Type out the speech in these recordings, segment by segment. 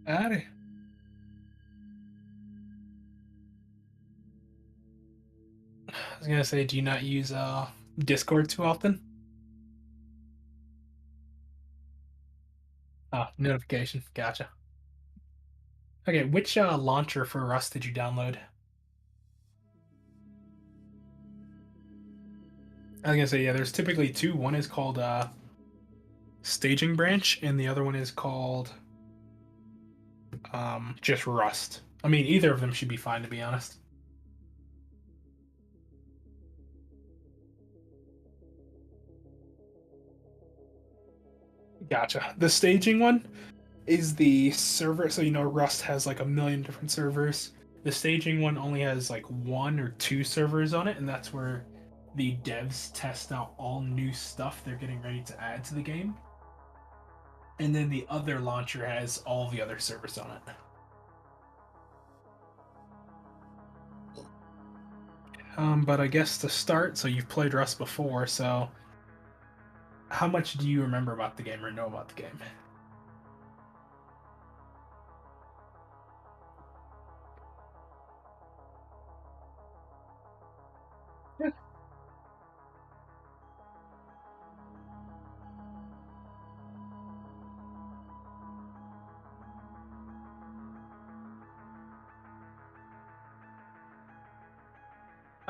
Howdy. I was gonna say, do you not use Discord too often? Oh, notification. Gotcha. Okay, which launcher for Rust did you download? I was gonna say, yeah, there's typically two. One is called Staging Branch, and the other one is called just Rust. I mean, either of them should be fine, to be honest. Gotcha. The staging one is the server, so Rust has like a million different servers. The staging one only has like one or two servers on it, and that's where the devs test out all new stuff they're getting ready to add to the game. And then the other launcher has all the other servers on it. But I guess to start, so you've played Rust before, so how much do you remember about the game or know about the game?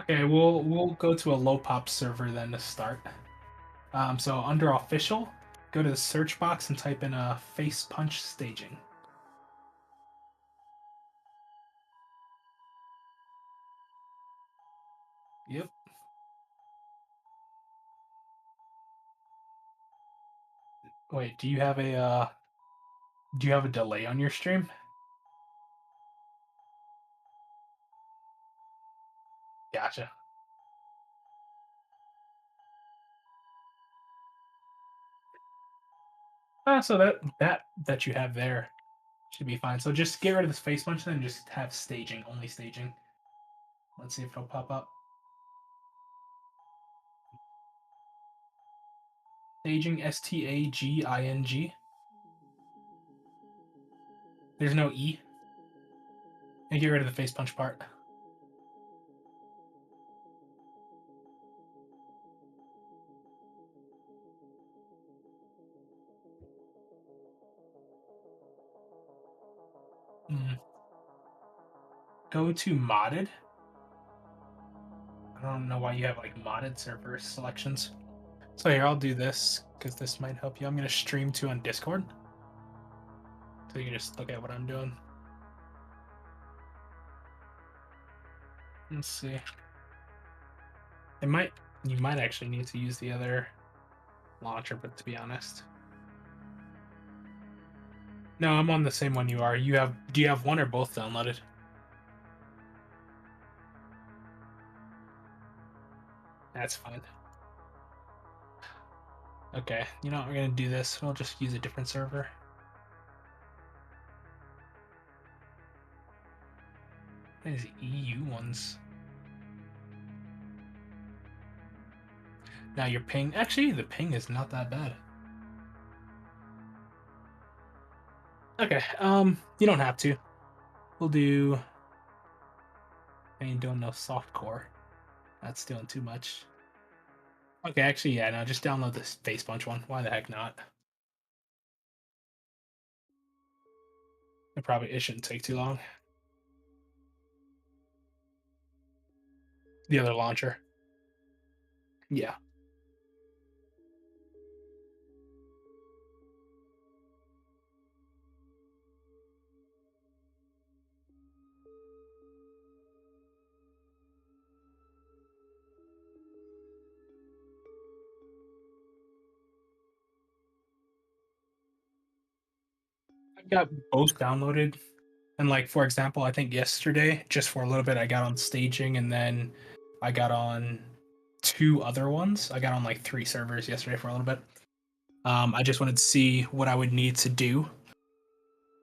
Okay, we'll go to a low pop server then to start. So under official, go to the search box and type in a face punch staging. Yep. Wait, do you have a delay on your stream? Gotcha. So that you have there should be fine. So just get rid of this face punch then, just have staging, only staging. Let's see if it'll pop up. Staging, Staging. There's no E. And get rid of the face punch part. Mm. Go to modded. I don't know why you have like modded server selections. So here, I'll do this because this might help you. I'm gonna stream to on Discord, so you can just look at what I'm doing. Let's see. It might you might actually need to use the other launcher, but to be honest, no, I'm on the same one you are. Do you have one or both downloaded? That's fine. Okay, you know what? We're gonna do this. We'll just use a different server. These EU ones. Now your ping. Actually, the ping is not that bad. Okay. You don't have to. We'll do. I ain't doing no soft core. That's doing too much. Okay, actually, yeah, no, just download this face punch one. Why the heck not? It shouldn't take too long. The other launcher. Yeah. I've got both downloaded. And like for example, I think yesterday, just for a little bit, I got on staging and then I got on two other ones. I got on like three servers yesterday for a little bit. I just wanted to see what I would need to do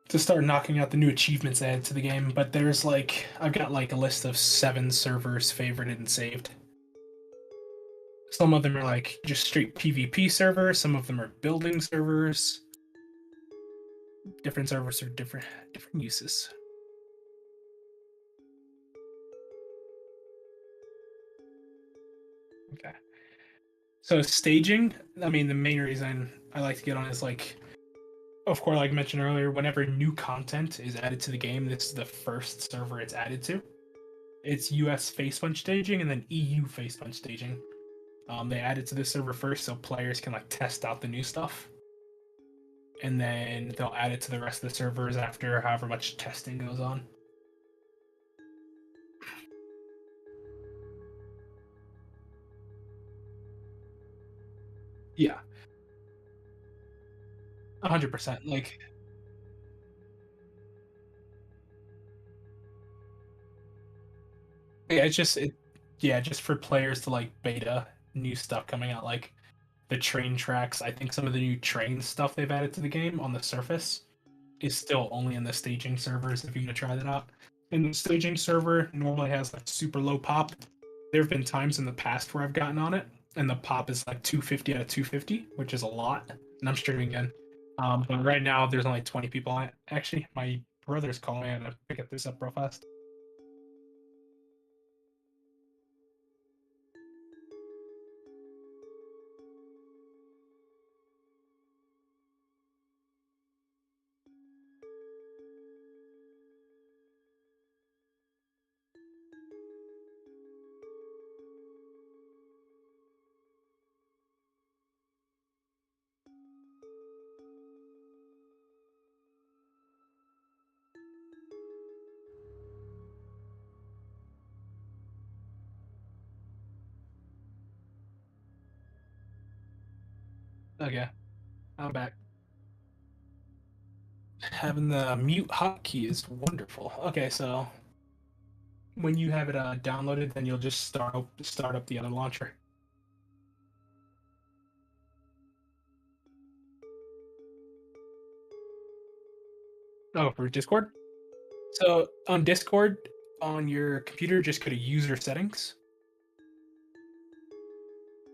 to start knocking out the new achievements added to the game. But I've got like a list of 7 servers favorited and saved. Some of them are like just straight PvP servers, some of them are building servers. Different servers are different uses. Okay. So staging, I mean, the main reason I like to get on is like, of course, like I mentioned earlier, whenever new content is added to the game, this is the first server it's added to. It's US face punch staging and then EU face punch staging. They added to this server first so players can like test out the new stuff, and then they'll add it to the rest of the servers after however much testing goes on. Yeah, 100%. Like, yeah, it's just yeah, just for players to like beta new stuff coming out, like the train tracks. I think some of the new train stuff they've added to the game on the surface is still only in the staging servers if you want to try that out. And the staging server normally has like super low pop. There have been times in the past where I've gotten on it, and the pop is like 250 out of 250, which is a lot. And I'm streaming again. But right now there's only 20 people on it. Actually, my brother's calling me. I gotta pick up this up real fast. Okay, I'm back. Having the mute hotkey is wonderful. Okay, so when you have it downloaded, then you'll just start up the other launcher. Oh, for Discord. So on Discord, on your computer, just go to user settings,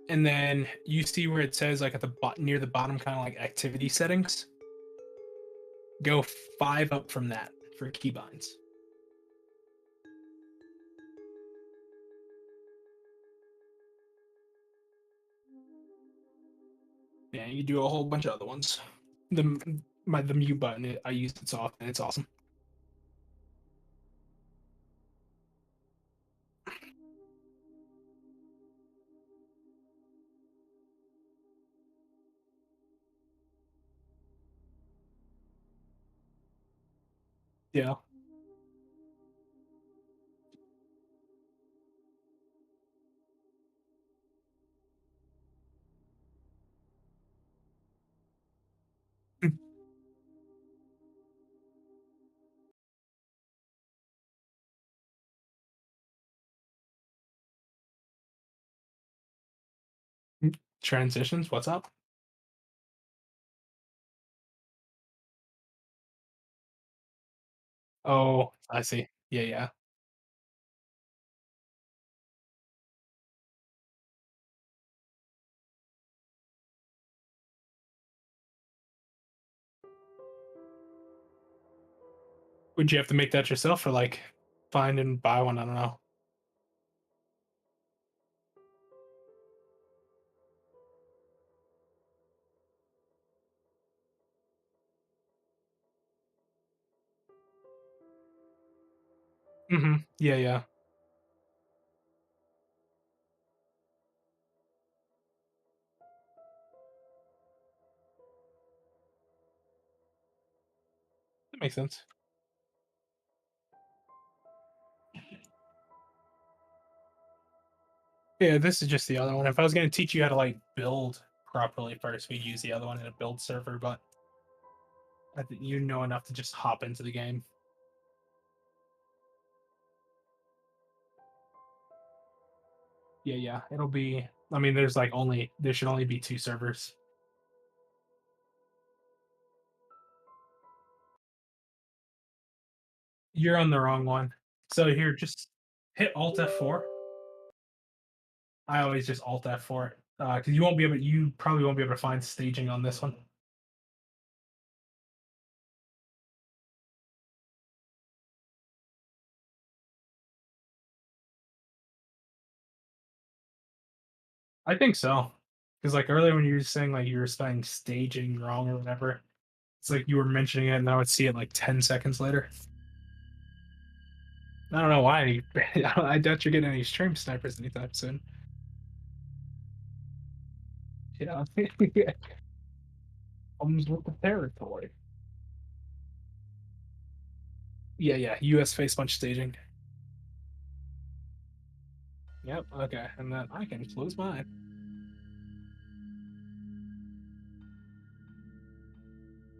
and then you see where it says like at the near the bottom, kind of like activity settings. Go five up from that for keybinds. Yeah, you do a whole bunch of other ones. The mute button, I use it so often. It's awesome. Yeah. Transitions. What's up? Oh, I see. Yeah, yeah. Would you have to make that yourself or like find and buy one? I don't know. Yeah, yeah. That makes sense. Yeah, this is just the other one. If I was going to teach you how to like build properly first, we'd use the other one in a build server, but I think you know enough to just hop into the game. Yeah, yeah. It'll be, I mean, there should only be two servers. You're on the wrong one. So here, just hit Alt F4. I always just Alt F4 because you probably won't be able to find staging on this one. I think so. Because like earlier when you were saying like you were spelling staging wrong or whatever, it's like you were mentioning it and I would see it like 10 seconds later. I don't know why. I doubt you're getting any stream snipers anytime soon. Yeah. Comes with the territory. Yeah, yeah. US face punch staging. Yep, okay. And then I can close mine.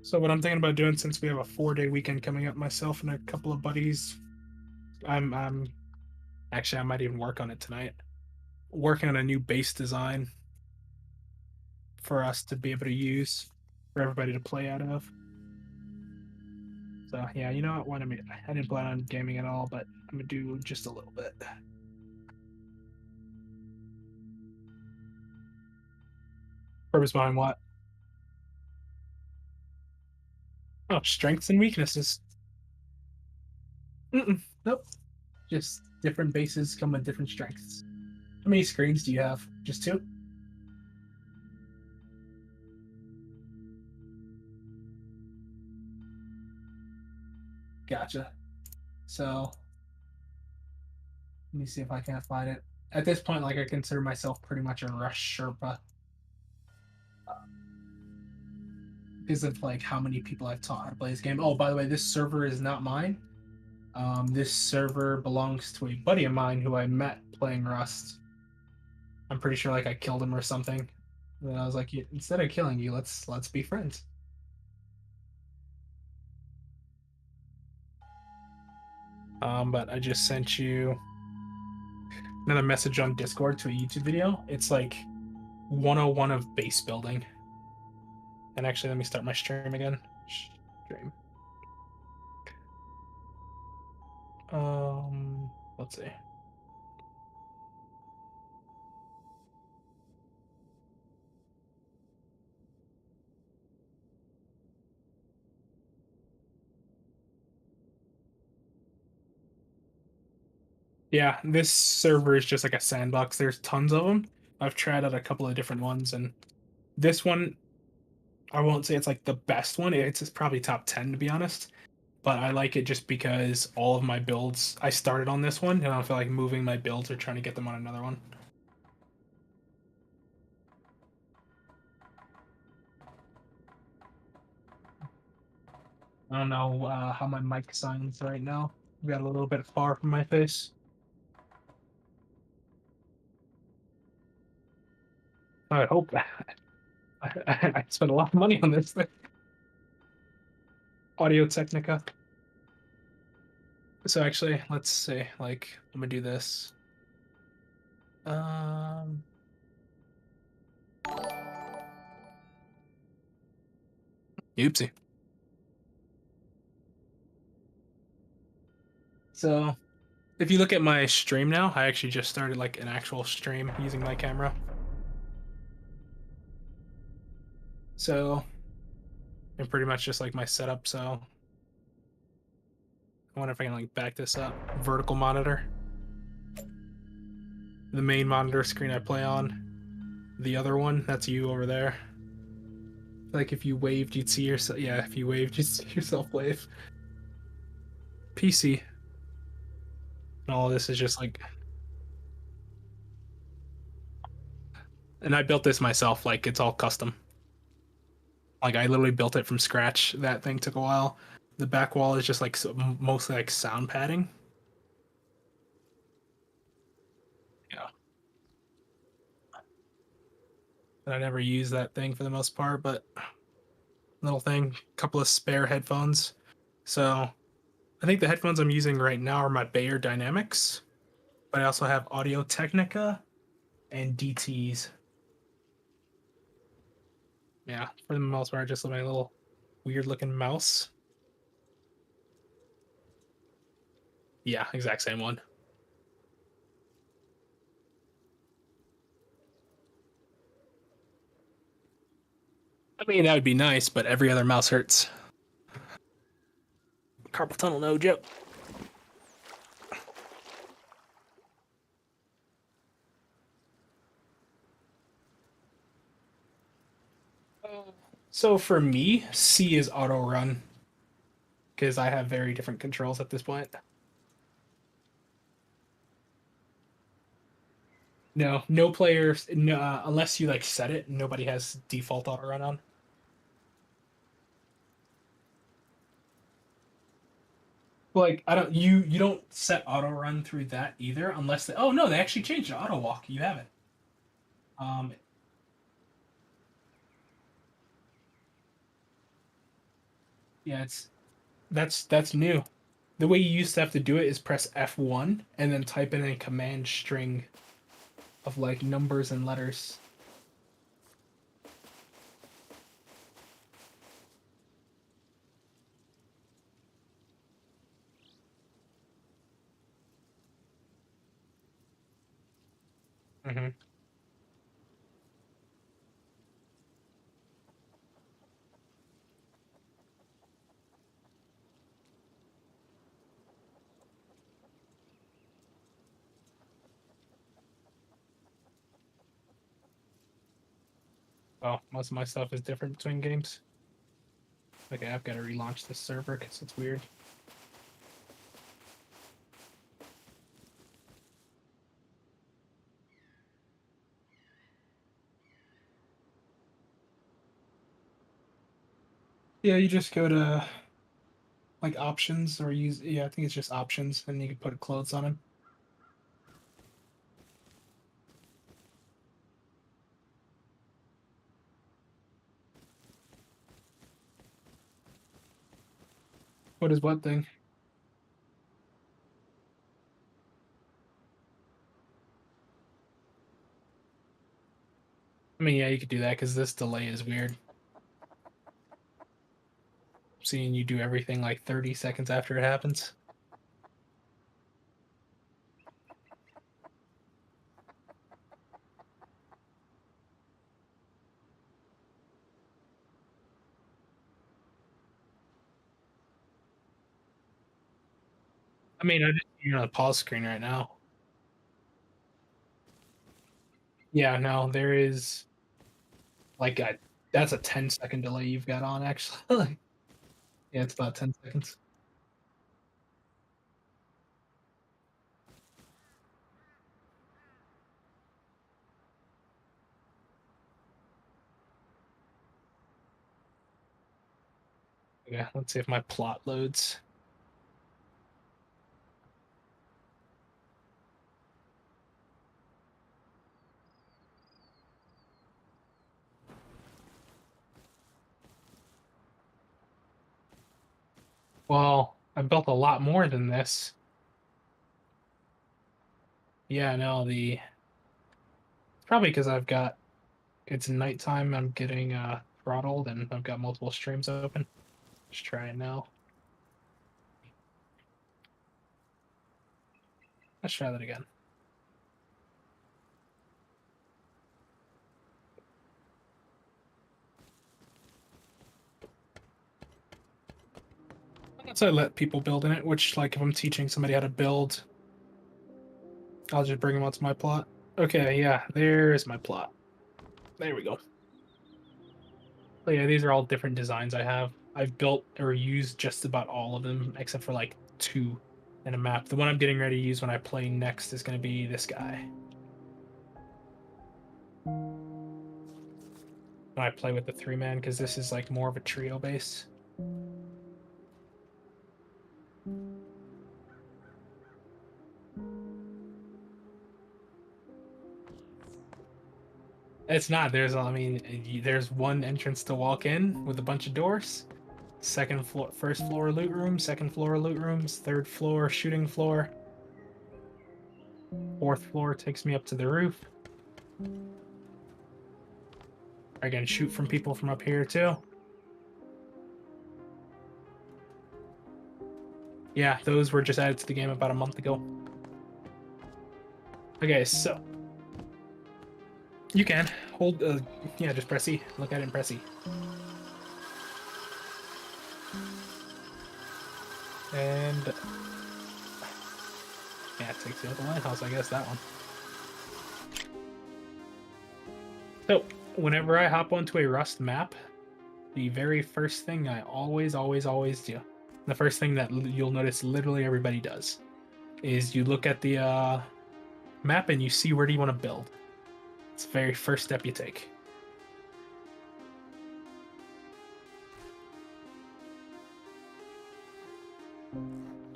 So what I'm thinking about doing, since we have a 4-day weekend coming up, myself and a couple of buddies, I'm actually I might even work on it tonight. Working on a new base design for us to be able to use for everybody to play out of. So yeah, you know what? I didn't plan on gaming at all, but I'm gonna do just a little bit. Purpose behind what? Oh, strengths and weaknesses. Nope. Just different bases come with different strengths. How many screens do you have? Just two? Gotcha. So let me see if I can find it. At this point, like I consider myself pretty much a rush Sherpa because of like how many people I've taught how to play this game. Oh, by the way, this server is not mine. This server belongs to a buddy of mine who I met playing Rust. I'm pretty sure like I killed him or something. And I was like, instead of killing you, let's be friends. But I just sent you another message on Discord to a YouTube video. It's like 101 of base building. And actually, let me start my stream again. Stream. Let's see. Yeah, this server is just like a sandbox. There's tons of them. I've tried out a couple of different ones, and this one, I won't say it's like the best one. It's probably top 10 to be honest. But I like it just because all of my builds, I started on this one, and I don't feel like moving my builds or trying to get them on another one. I don't know how my mic sounds right now. Got a little bit far from my face. I hope. I spent a lot of money on this thing. Audio Technica. So actually, let's see. Like, I'm gonna do this. Um. Oopsie. So, if you look at my stream now, I actually just started like an actual stream using my camera. So, and pretty much just like my setup. So, I wonder if I can like back this up. Vertical monitor. The main monitor screen I play on. The other one, that's you over there. Like if you waved, you'd see yourself. Yeah, if you waved, you'd see yourself wave. PC. And all of this is just like, and I built this myself. Like it's all custom. Like I literally built it from scratch. That thing took a while. The back wall is just like mostly like sound padding. Yeah. And I never use that thing for the most part, but little thing, couple of spare headphones. So I think the headphones I'm using right now are my Bayer Dynamics, but I also have Audio Technica and DTs. Yeah, for the most part, just my little weird looking mouse. Yeah, exact same one. I mean, that would be nice, but every other mouse hurts. Carpal tunnel, no joke. So for me, C is auto run because I have very different controls at this point. No, no players, no, unless you like set it, nobody has default auto run on. Like I don't, you don't set auto run through that either, unless they, oh no, they actually changed auto walk. You have it. Um, yeah, it's that's new. The way you used to have to do it is press F1 and then type in a command string of like numbers and letters. Hmm. Oh, most of my stuff is different between games. Okay, I've got to relaunch this server because it's weird. Yeah, you just go to like options or use, yeah, I think it's just options and you can put clothes on them. What is what thing? I mean, yeah, you could do that because this delay is weird. Seeing you do everything like 30 seconds after it happens. I mean, I just you're on a pause screen right now. Yeah, no, there is like a that's a 10-second delay you've got on actually. Yeah, it's about 10 seconds. Yeah, let's see if my plot loads. Well, I built a lot more than this. Yeah, no, the it's probably because I've got it's nighttime. I'm getting throttled, and I've got multiple streams open. Just try it now. Let's try that again. Once I let people build in it, which like if I'm teaching somebody how to build, I'll just bring them onto my plot. Okay, yeah, there's my plot. There we go. So yeah, these are all different designs I have. I've built or used just about all of them except for like two in a map. The one I'm getting ready to use when I play next is going to be this guy. When I play with the 3-man, because this is like more of a trio base. It's not. There's, I mean, there's one entrance to walk in with a bunch of doors. Second floor, first floor loot room, second floor loot rooms, third floor shooting floor. Fourth floor takes me up to the roof. I can shoot from people from up here too. Yeah, those were just added to the game about a month ago. Okay, so you can hold, yeah, just press E. Look at it and press E. And yeah, it takes you out the lighthouse, I guess, that one. So, whenever I hop onto a Rust map, the very first thing I always do, the first thing that you'll notice literally everybody does, is you look at the map and you see where do you want to build. It's the very first step you take.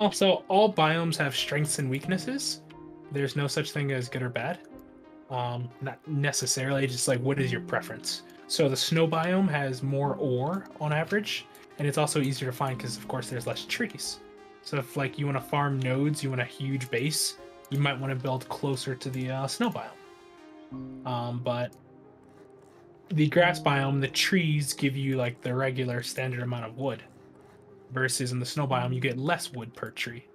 Also, all biomes have strengths and weaknesses. There's no such thing as good or bad. Not necessarily, just like what is your preference. So the snow biome has more ore on average, and it's also easier to find because, of course, there's less trees. So if like you want to farm nodes, you want a huge base, you might want to build closer to the snow biome. But the grass biome, the trees give you like the regular standard amount of wood, versus in the snow biome you get less wood per tree.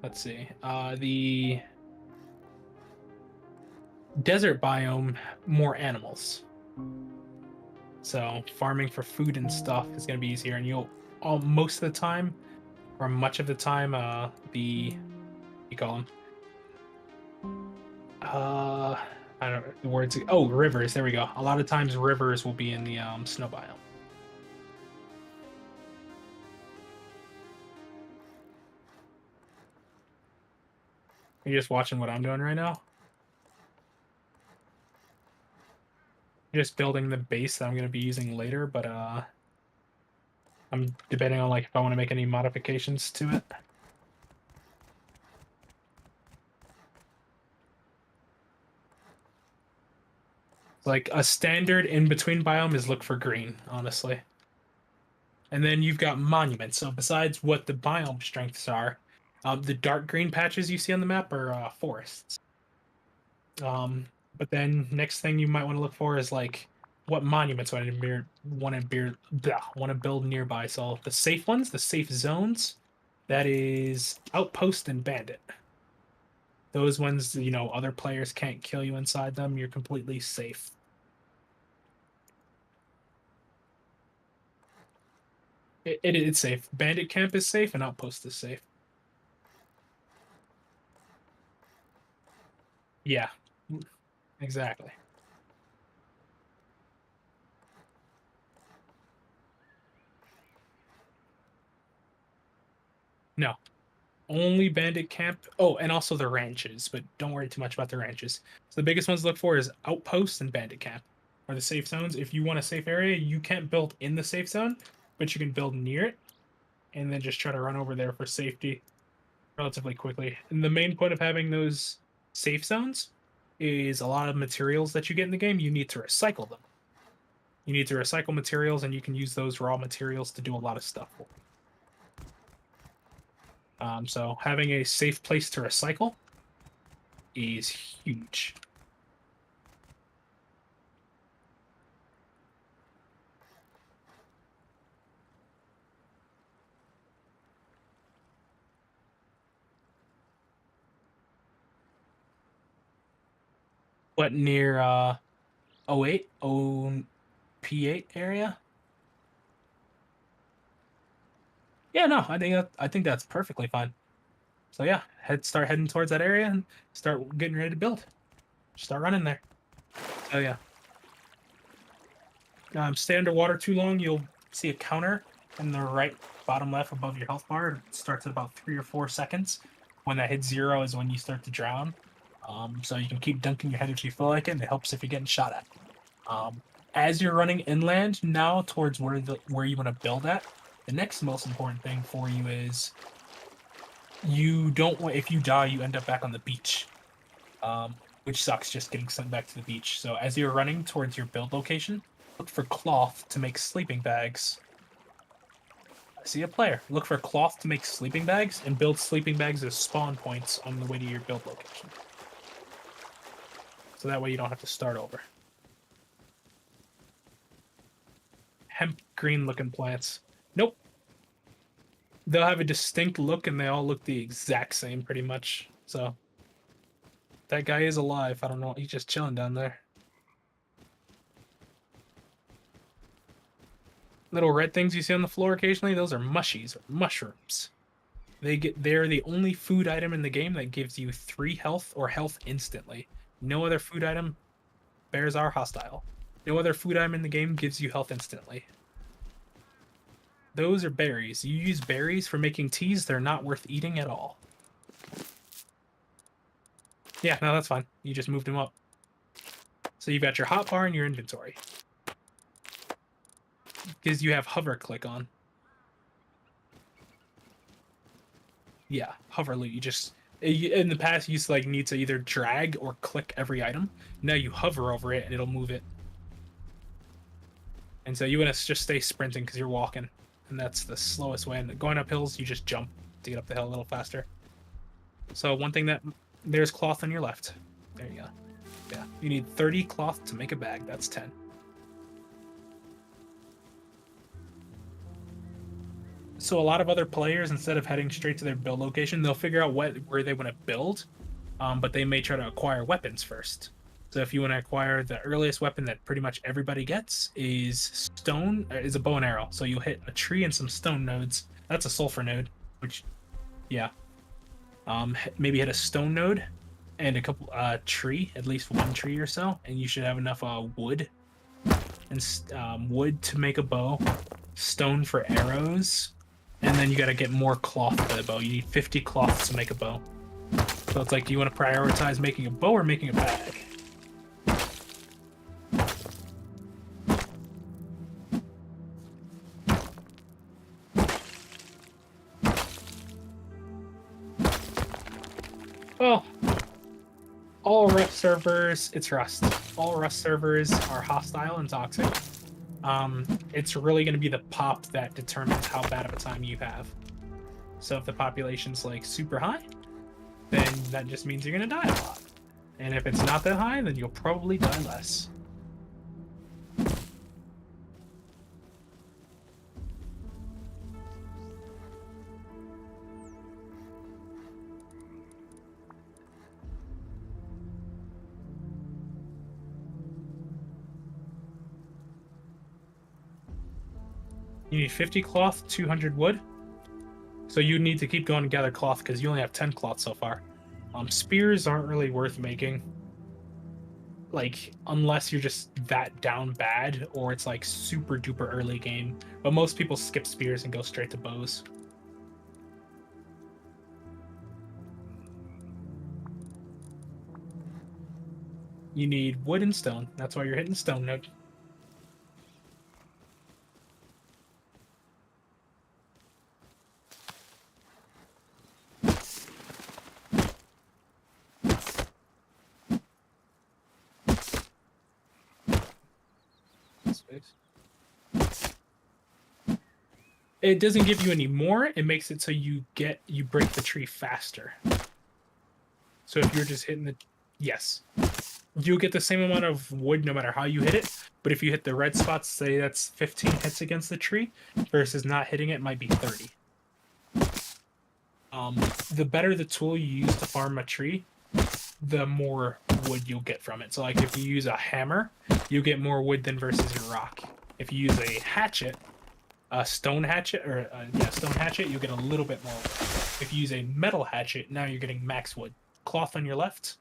Let's see. The desert biome, more animals. So farming for food and stuff is going to be easier, and you'll most of the time, or much of the time, you call them. I don't know the words. Oh, rivers. There we go. A lot of times, rivers will be in the snow biome. You're just watching what I'm doing right now. Just building the base that I'm going to be using later, but I'm debating on like if I want to make any modifications to it. Like a standard in between biome is look for green, honestly. And then you've got monuments. So besides what the biome strengths are, the dark green patches you see on the map are forests. But then next thing you might want to look for is like what monuments want to build nearby. So the safe ones, the safe zones, that is outpost and bandit. Those ones, other players can't kill you inside them. You're completely safe. It's safe. Bandit camp is safe and outpost is safe. Yeah, exactly. No, only bandit camp. Oh, and also the ranches, but don't worry too much about the ranches. So the biggest ones to look for is outposts and bandit camp, or the safe zones. If you want a safe area, you can't build in the safe zone, but you can build near it, and then just try to run over there for safety relatively quickly. And the main point of having those safe zones is a lot of materials that you get in the game, you need to recycle them. You need to recycle materials, and you can use those raw materials to do a lot of stuff. So having a safe place to recycle is huge. What near 08, P8 area? Yeah, no, I think that's perfectly fine. So yeah, start heading towards that area and start getting ready to build. Start running there. Oh yeah. Stay underwater too long, you'll see a counter in the right bottom left above your health bar. It starts at about 3 or 4 seconds. When that hits 0 is when you start to drown. So you can keep dunking your head if you feel like it, and it helps if you're getting shot at. As you're running inland now towards where you want to build at, the next most important thing for you is you don't want, if you die, you end up back on the beach, which sucks, just getting sent back to the beach. So as you're running towards your build location, look for cloth to make sleeping bags. I see a player. Look for cloth to make sleeping bags and build sleeping bags as spawn points on the way to your build location. So that way you don't have to start over. Hemp green looking plants. Nope. They'll have a distinct look and they all look the exact same pretty much. So that guy is alive. I don't know. He's just chilling down there. Little red things you see on the floor occasionally, those are mushies or mushrooms. They're the only food item in the game that gives you 3 health or health instantly. No other food item. Bears are hostile. No other food item in the game gives you health instantly. Those are berries. You use berries for making teas, they're not worth eating at all. Yeah, no, that's fine. You just moved them up. So you've got your hotbar in your inventory. Because you have hover click on. Yeah, hover loot. You just in the past you used to like need to either drag or click every item. Now you hover over it and it'll move it. And so you want to just stay sprinting because you're walking, and that's the slowest way. And going up hills, you just jump to get up the hill a little faster. So one thing that there's cloth on your left. There you go. Yeah, you need 30 cloth to make a bag. That's 10. So a lot of other players, instead of heading straight to their build location, they'll figure out where they want to build, but they may try to acquire weapons first. So if you want to acquire the earliest weapon that pretty much everybody gets is is a bow and arrow. So you'll hit a tree and some stone nodes. That's a sulfur node, which, yeah. Maybe hit a stone node and a couple tree, at least one tree or so, and you should have enough wood and wood to make a bow, stone for arrows, and then you got to get more cloth for the bow. You need 50 cloth to make a bow. So it's like, do you want to prioritize making a bow or making a bag? Well, all Rust servers, it's Rust. All Rust servers are hostile and toxic. It's really going to be the pop that determines how bad of a time you have. So if the population's like super high, then that just means you're going to die a lot. And if it's not that high, then you'll probably die less. You need 50 cloth, 200 wood. So you need to keep going to gather cloth because you only have 10 cloth so far. Spears aren't really worth making. Like, unless you're just that down bad or it's like super duper early game. But most people skip spears and go straight to bows. You need wood and stone. That's why you're hitting stone node. It doesn't give you any more. It makes it so you break the tree faster. So if you're just hitting the, yes, you'll get the same amount of wood no matter how you hit it. But if you hit the red spots, say that's 15 hits against the tree, versus not hitting it might be 30. The better the tool you use to farm a tree, the more wood you'll get from it. So like if you use a hammer, you get more wood than versus your rock. If you use a hatchet, a stone hatchet, or stone hatchet, you get a little bit more wood. If you use a metal hatchet, now you're getting max wood. Cloth on your left.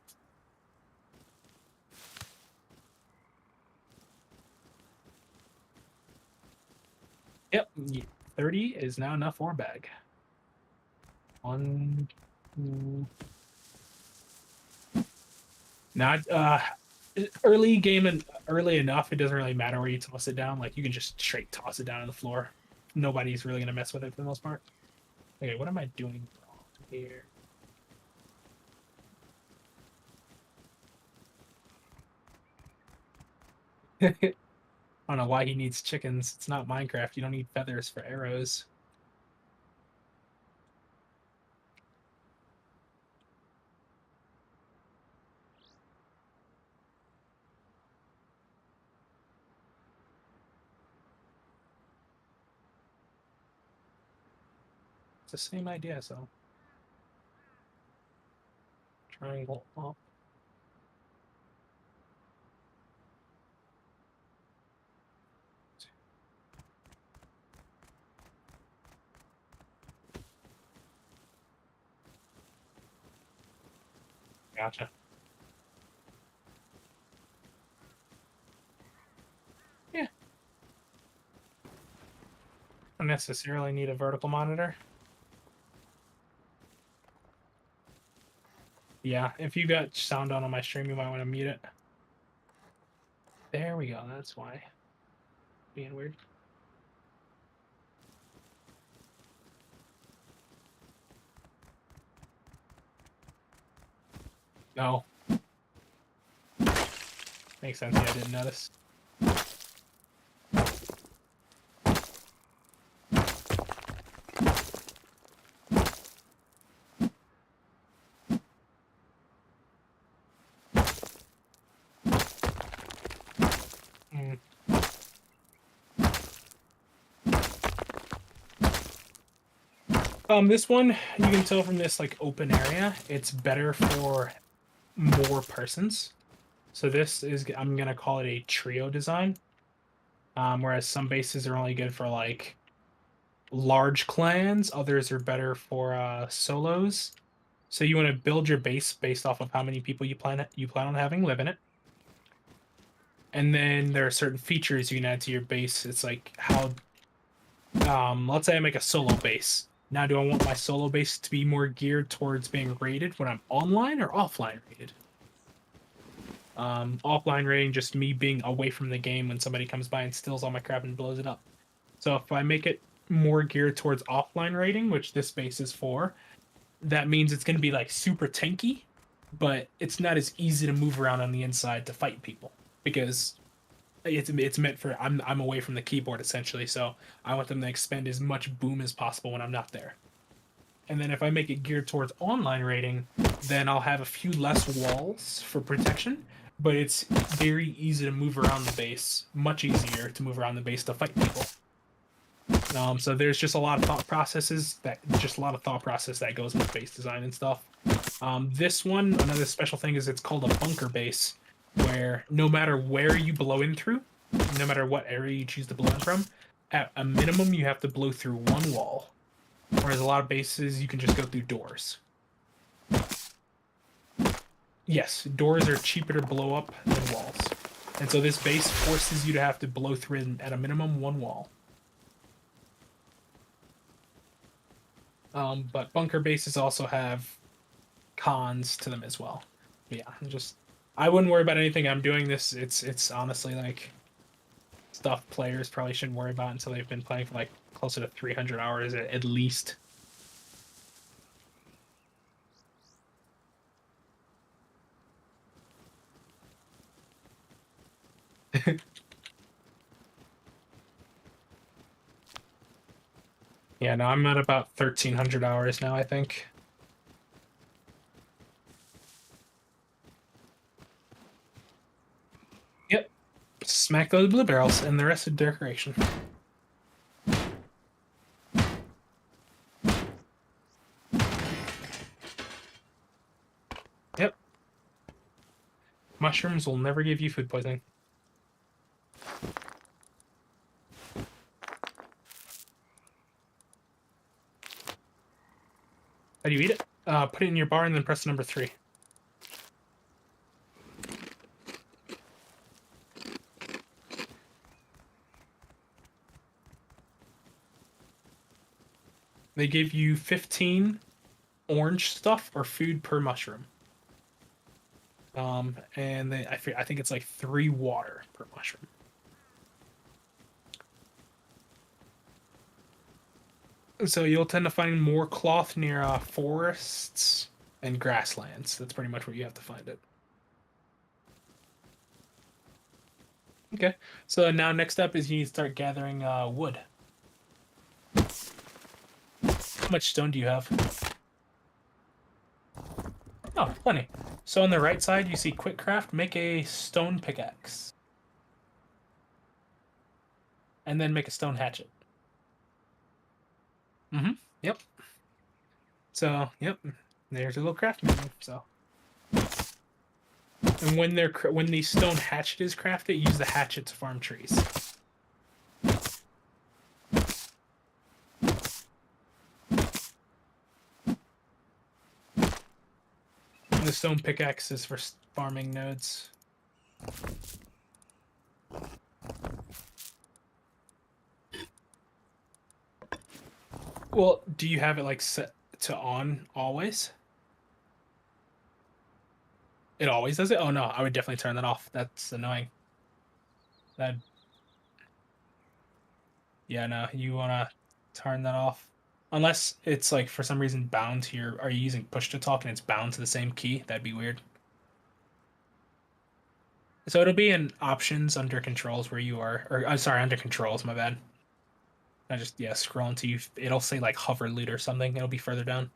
Yep, 30 is now enough for a bag. 1, 2. Not early game and early enough, it doesn't really matter where you toss it down. Like you can just straight toss it down on the floor. Nobody's really gonna mess with it for the most part. Okay, what am I doing wrong here? I don't know why he needs chickens. It's not Minecraft. You don't need feathers for arrows. It's the same idea, so. Triangle up. Gotcha. Yeah, don't necessarily need a vertical monitor. Yeah, if you got sound on my stream, you might want to mute it. There we go. That's why. Being weird. No. Makes sense. Yeah, I didn't notice. Mm. This one, you can tell from this like open area, it's better for more persons. So this is, I'm gonna call it a trio design. Whereas some bases are only good for like large clans, others are better for solos. So you want to build your base based off of how many people you plan on having live in it. And then there are certain features you can add to your base. It's like how let's say I make a solo base. Now, do I want my solo base to be more geared towards being raided when I'm online or offline raided? Offline raiding, just me being away from the game when somebody comes by and steals all my crap and blows it up. So if I make it more geared towards offline raiding, which this base is for, that means it's going to be like super tanky, but it's not as easy to move around on the inside to fight people because it's meant for I'm away from the keyboard essentially, so I want them to expend as much boom as possible when I'm not there. And then if I make it geared towards online raiding, then I'll have a few less walls for protection, but it's very easy to move around the base, much easier to move around the base to fight people. So there's just a lot of thought processes that goes into base design and stuff. This one, another special thing is it's called a bunker base, where no matter where you blow in through, no matter what area you choose to blow in from, at a minimum you have to blow through one wall. Whereas a lot of bases you can just go through doors. Yes, doors are cheaper to blow up than walls. And so this base forces you to have to blow through at a minimum one wall. But bunker bases also have cons to them as well. But yeah, I wouldn't worry about anything I'm doing this. It's honestly like stuff players probably shouldn't worry about until they've been playing for like closer to 300 hours at least. Yeah, no, I'm at about 1,300 hours now, I think. Yep. Smack those blue barrels and the rest of the decoration. Yep. Mushrooms will never give you food poisoning. How do you eat it? Put it in your bar and then press number 3. They give you 15 orange stuff or food per mushroom. And I think it's like 3 water per mushroom. So you'll tend to find more cloth near forests and grasslands. That's pretty much where you have to find it. Okay, so now next up is you need to start gathering wood. How much stone do you have? Oh, plenty. So on the right side, you see quick craft. Make a stone pickaxe. And then make a stone hatchet. Mm-hmm. Yep. So, yep. There's a little craft menu. So, and when the stone hatchet is crafted, use the hatchet to farm trees. The stone pickaxe is for farming nodes. Well, do you have it like set to on always? It always does it? Oh no, I would definitely turn that off. That's annoying. That Yeah, no, you wanna turn that off. Unless it's like for some reason bound to your are you using push to talk and it's bound to the same key? That'd be weird. So it'll be in options under controls where you are or I'm sorry, under controls, my bad. I just scroll until you it'll say like hover loot or something. It'll be further down.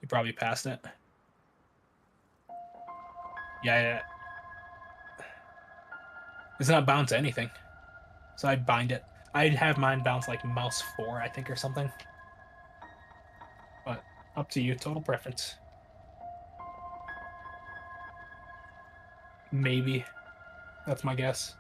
You probably passed it. Yeah, yeah. It's not bound to anything. So I'd bind it. I'd have mine bound to like mouse 4, I think, or something. But up to you, total preference. Maybe. That's my guess.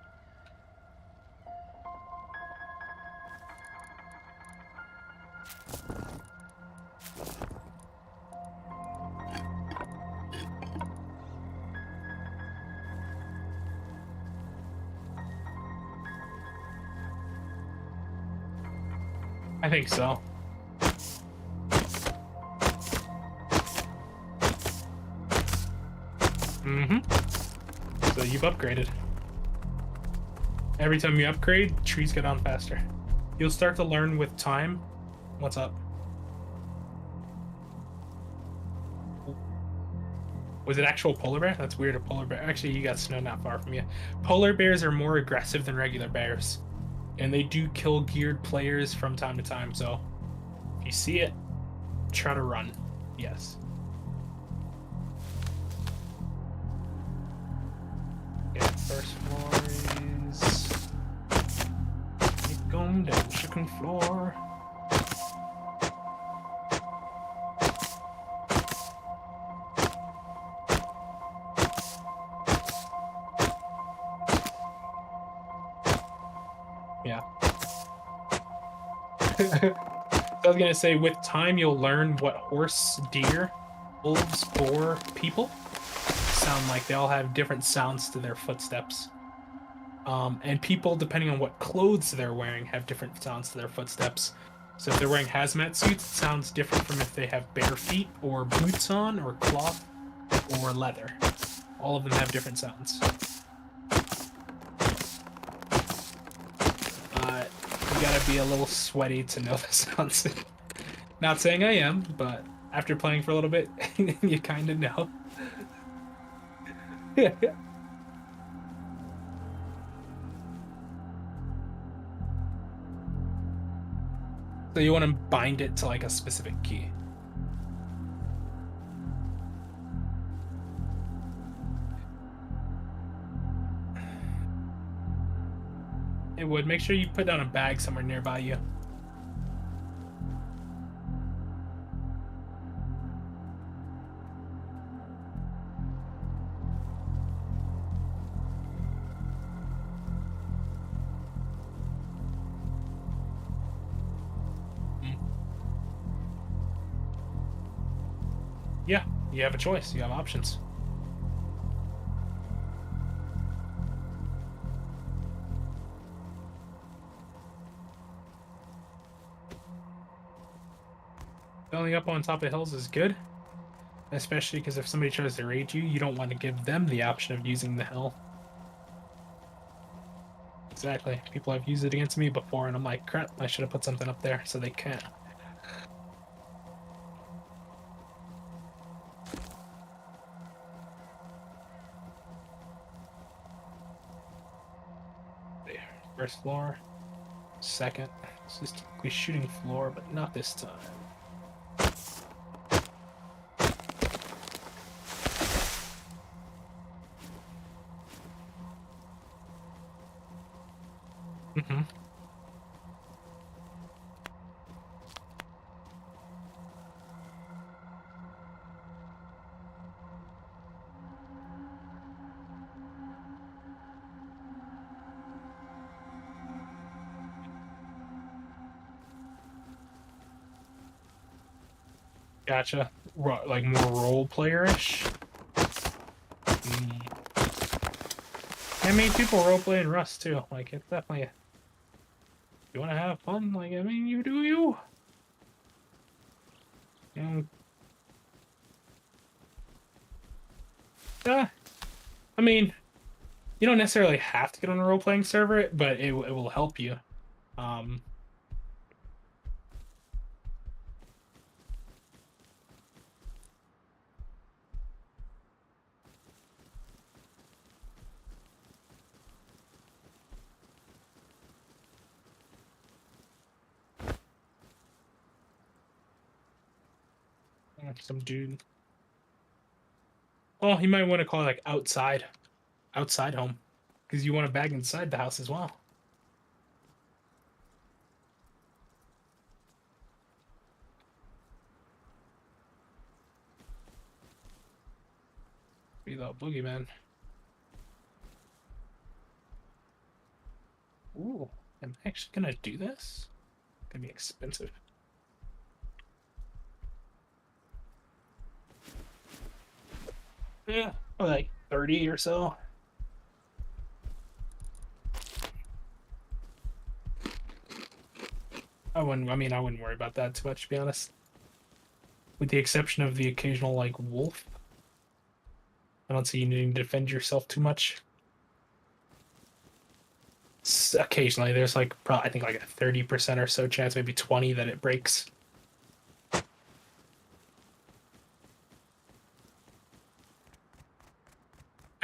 I think so. Mm-hmm. So you've upgraded. Every time you upgrade, trees get on faster. You'll start to learn with time. What's up? Was it actual polar bear? That's weird, a polar bear. Actually, you got snow not far from you. Polar bears are more aggressive than regular bears. And they do kill geared players from time to time, so if you see it, try to run. Yes. Okay, first floor is... Keep going down second floor. Yeah. I was gonna say, with time, you'll learn what horse, deer, wolves, boar, people sound like. They all have different sounds to their footsteps. And people, depending on what clothes they're wearing, have different sounds to their footsteps. So if they're wearing hazmat suits, it sounds different from if they have bare feet or boots on or cloth or leather. All of them have different sounds. You gotta be a little sweaty to know the sounds. Not saying I am, but after playing for a little bit, you kind of know. So you want to bind it to like a specific key. It would. Make sure you put down a bag somewhere nearby you. Yeah, you have a choice. You have options. Filling up on top of hills is good, especially because if somebody tries to raid you, you don't want to give them the option of using the hill. Exactly. People have used it against me before, and I'm like, crap, I should have put something up there so they can't. There. First floor. Second. This is typically shooting floor, but not this time. Mm-hmm. Gotcha. Like more role player-ish. Mm. I mean, people role play in Rust too. Like, it's definitely. You want to have fun? Like, I mean, you do you. You know, I mean, you don't necessarily have to get on a role playing server, but it will help you. Um, some dude. Well, you might want to call it like outside home, because you want a bag inside the house as well. Be the boogeyman. Ooh, am I actually gonna do this? It's gonna be expensive. Yeah, like 30 or so. I wouldn't worry about that too much, to be honest. With the exception of the occasional, like, wolf. I don't see you needing to defend yourself too much. Occasionally, there's like, I think like a 30% or so chance, maybe 20, that it breaks.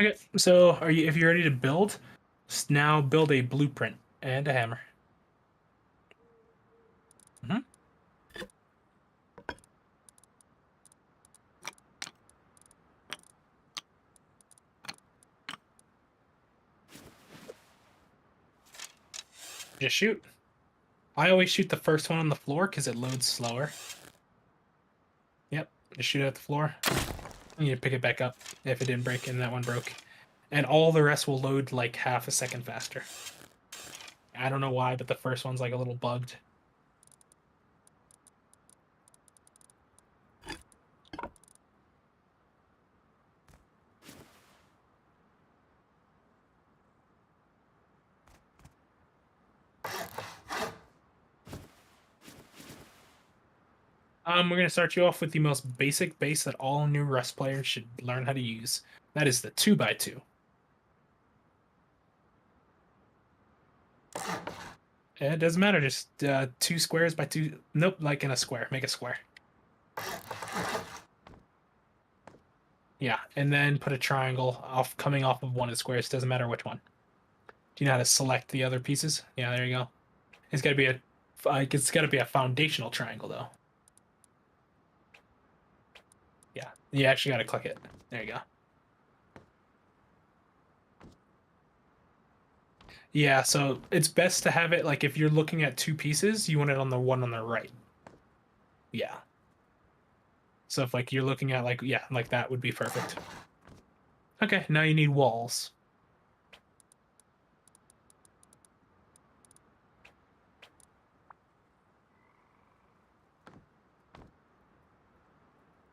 Okay, so if you're ready to build, now build a blueprint and a hammer. Mhm. Just shoot. I always shoot the first one on the floor because it loads slower. Yep, just shoot it at the floor. You need to pick it back up if it didn't break and that one broke. And all the rest will load like half a second faster. I don't know why, but the first one's like a little bugged. We're going to start you off with the most basic base that all new Rust players should learn how to use. That is the 2x2. It doesn't matter, just 2 squares by 2. Nope, like in a square. Make a square. Yeah, and then put a triangle coming off of one of the squares. Doesn't matter which one. Do you know how to select the other pieces? Yeah, there you go. It's got to be a foundational triangle though. Yeah, you actually got to click it. There you go. Yeah, so it's best to have it like if you're looking at two pieces, you want it on the one on the right. Yeah. So if like you're looking at like yeah, like that would be perfect. Okay, now you need walls.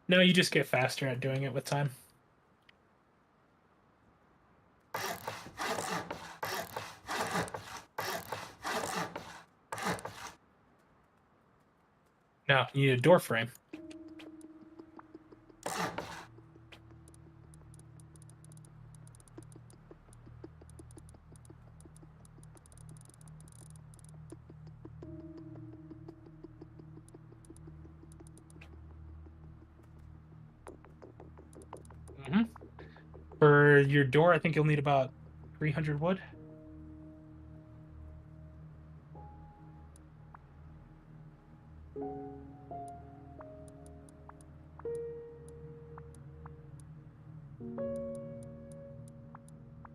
No, you just get faster at doing it with time. Now you need a door frame. Mm-hmm. For your door, I think you'll need about 300 wood.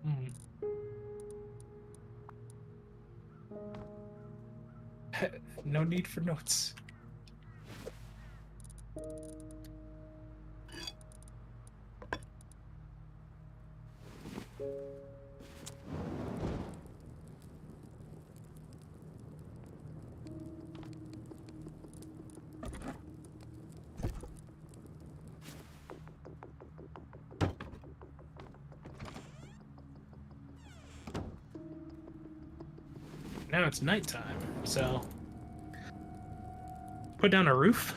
Hmm. No need for notes. Now it's nighttime, so put down a roof,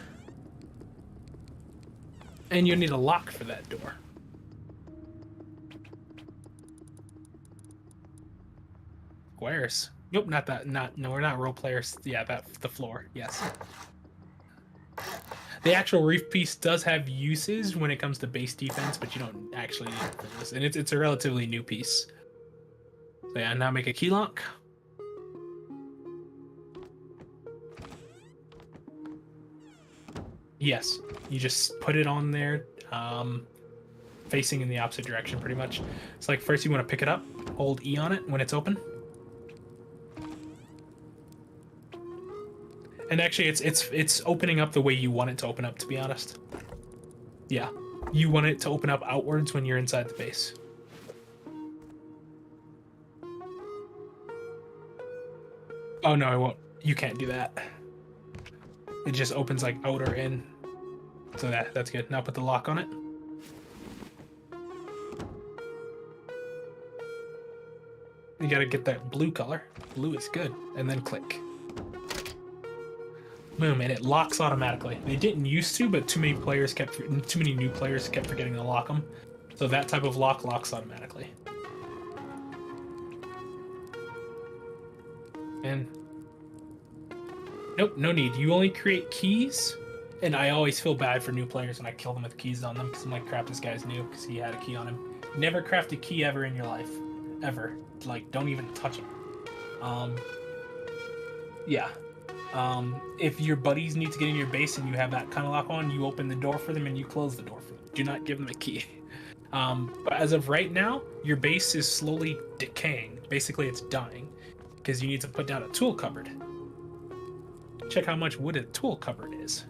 and you'll need a lock for that door. Squares. Nope, not that. No, we're not role players. Yeah, the floor. Yes. The actual reef piece does have uses when it comes to base defense, but you don't actually need it for this, and it's a relatively new piece. So yeah, now make a key lock. Yes, you just put it on there, facing in the opposite direction, pretty much. It's like first you want to pick it up, hold E on it when it's open. And actually, it's opening up the way you want it to open up, to be honest. Yeah, you want it to open up outwards when you're inside the base. Oh no, I won't. You can't do that. It just opens like out or in. So that's good. Now put the lock on it. You gotta get that blue color. Blue is good. And then click. Boom, and it locks automatically. They didn't used to, but too many new players kept forgetting to lock them. So that type of lock locks automatically. And nope, no need. You only create keys, and I always feel bad for new players when I kill them with keys on them because I'm like, crap, this guy's new because he had a key on him. Never craft a key ever in your life, ever. Like, don't even touch them. Yeah. If your buddies need to get in your base and you have that kind of lock on, you open the door for them and you close the door for them. Do not give them a key. But as of right now, your base is slowly decaying. Basically, it's dying because you need to put down a tool cupboard. Check how much wood a tool cupboard is.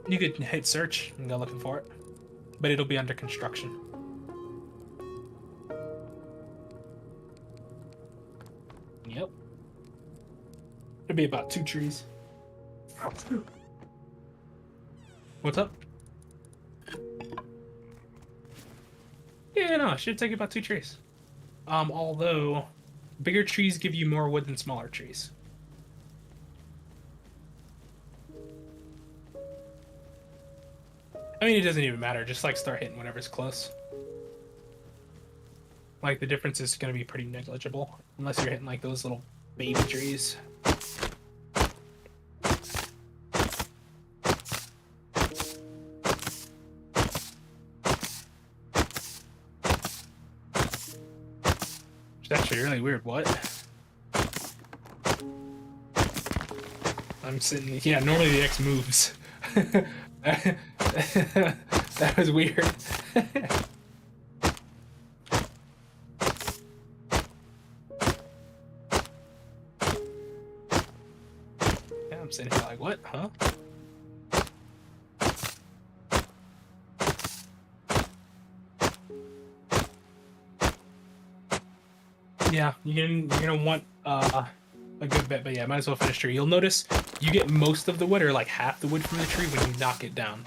You could hit search and go looking for it, but it'll be under construction. Yep. It'll be about 2 trees. What's up? Yeah, no, it should take about 2 trees. Although bigger trees give you more wood than smaller trees. I mean, it doesn't even matter. Just like start hitting whatever's close. Like the difference is going to be pretty negligible unless you're hitting like those little baby trees. It's actually really weird. What? I'm sitting. Yeah, normally the X moves. That was weird. Yeah, I'm sitting here like, what? Huh? Yeah, you're gonna want a good bit, but yeah, might as well finish tree. You'll notice you get most of the wood or like half the wood from the tree when you knock it down.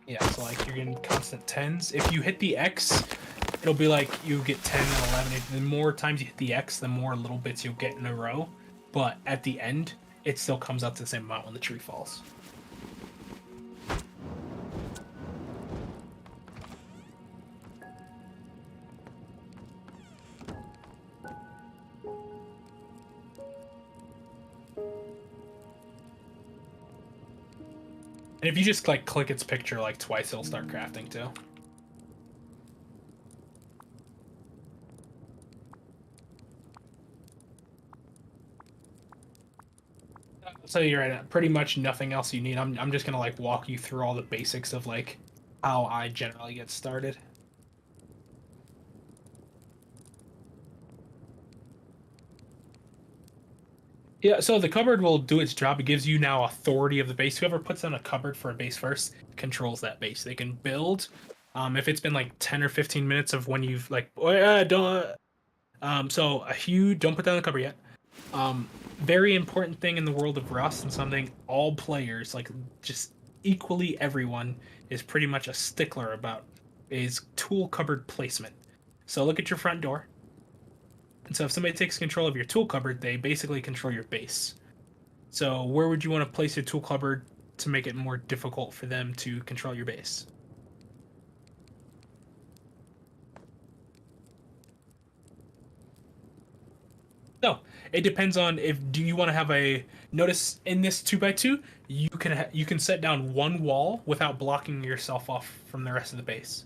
Yeah, so like you're getting constant 10s. If you hit the X, it'll be like you get 10 and 11. The more times you hit the X, the more little bits you'll get in a row. But at the end, it still comes out to the same amount when the tree falls. And if you just like click its picture like twice, it'll start crafting too. I'll tell you right now, pretty much nothing else you need. I'm just gonna like walk you through all the basics of like how I generally get started. Yeah, so the cupboard will do its job. It gives you now authority of the base. Whoever puts on a cupboard for a base first controls that base. They can build. If it's been like 10 or 15 minutes of when you've like, oh, yeah, don't. So a huge, don't put that on the cupboard yet. Very important thing in the world of Rust and something all players, like just equally everyone, is pretty much a stickler about. is tool cupboard placement. So look at your front door. And so if somebody takes control of your tool cupboard, they basically control your base. So where would you want to place your tool cupboard to make it more difficult for them to control your base? No, it depends on if do you want to have a notice in this 2x2, you can set down one wall without blocking yourself off from the rest of the base.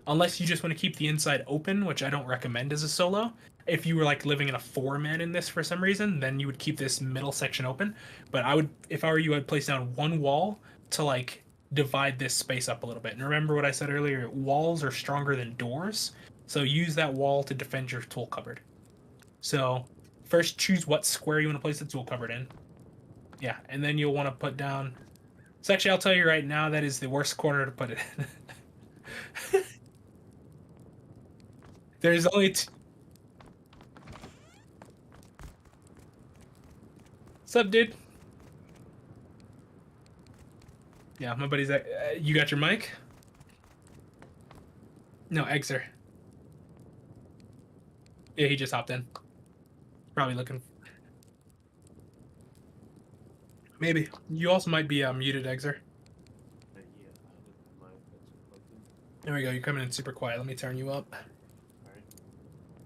Unless you just want to keep the inside open, which I don't recommend as a solo. If you were like living in a 4-man in this for some reason, then you would keep this middle section open. But I would, if I were you, I'd place down one wall to like divide this space up a little bit. And remember what I said earlier, walls are stronger than doors. So use that wall to defend your tool cupboard. So first choose what square you want to place the tool cupboard in. Yeah, and then you'll want to put down. So actually, I'll tell you right now, that is the worst corner to put it in. There's only What's up, dude? Yeah, my buddy's. You got your mic? No, Exer. Yeah, he just hopped in. Probably looking. Maybe you also might be muted, Exer. Yeah, I look at my headset plugged in. There we go. You're coming in super quiet. Let me turn you up. Alright.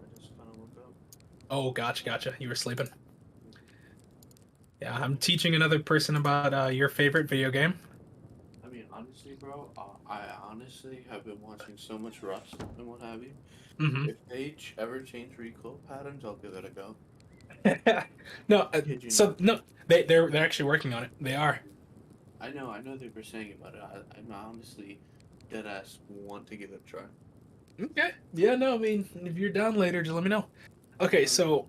I just kind of woke up. Oh, gotcha. You were sleeping. Yeah, I'm teaching another person about your favorite video game. I mean, honestly, bro, I honestly have been watching so much Rust and what have you. Mm-hmm. If they ever change recoil patterns, I'll give it a go. No, Kid you so not. no, they're actually working on it. They are. I know they were saying about it. I'm honestly dead ass want to give it a try. Okay. Yeah, no, I mean, if you're down later, just let me know. Okay, so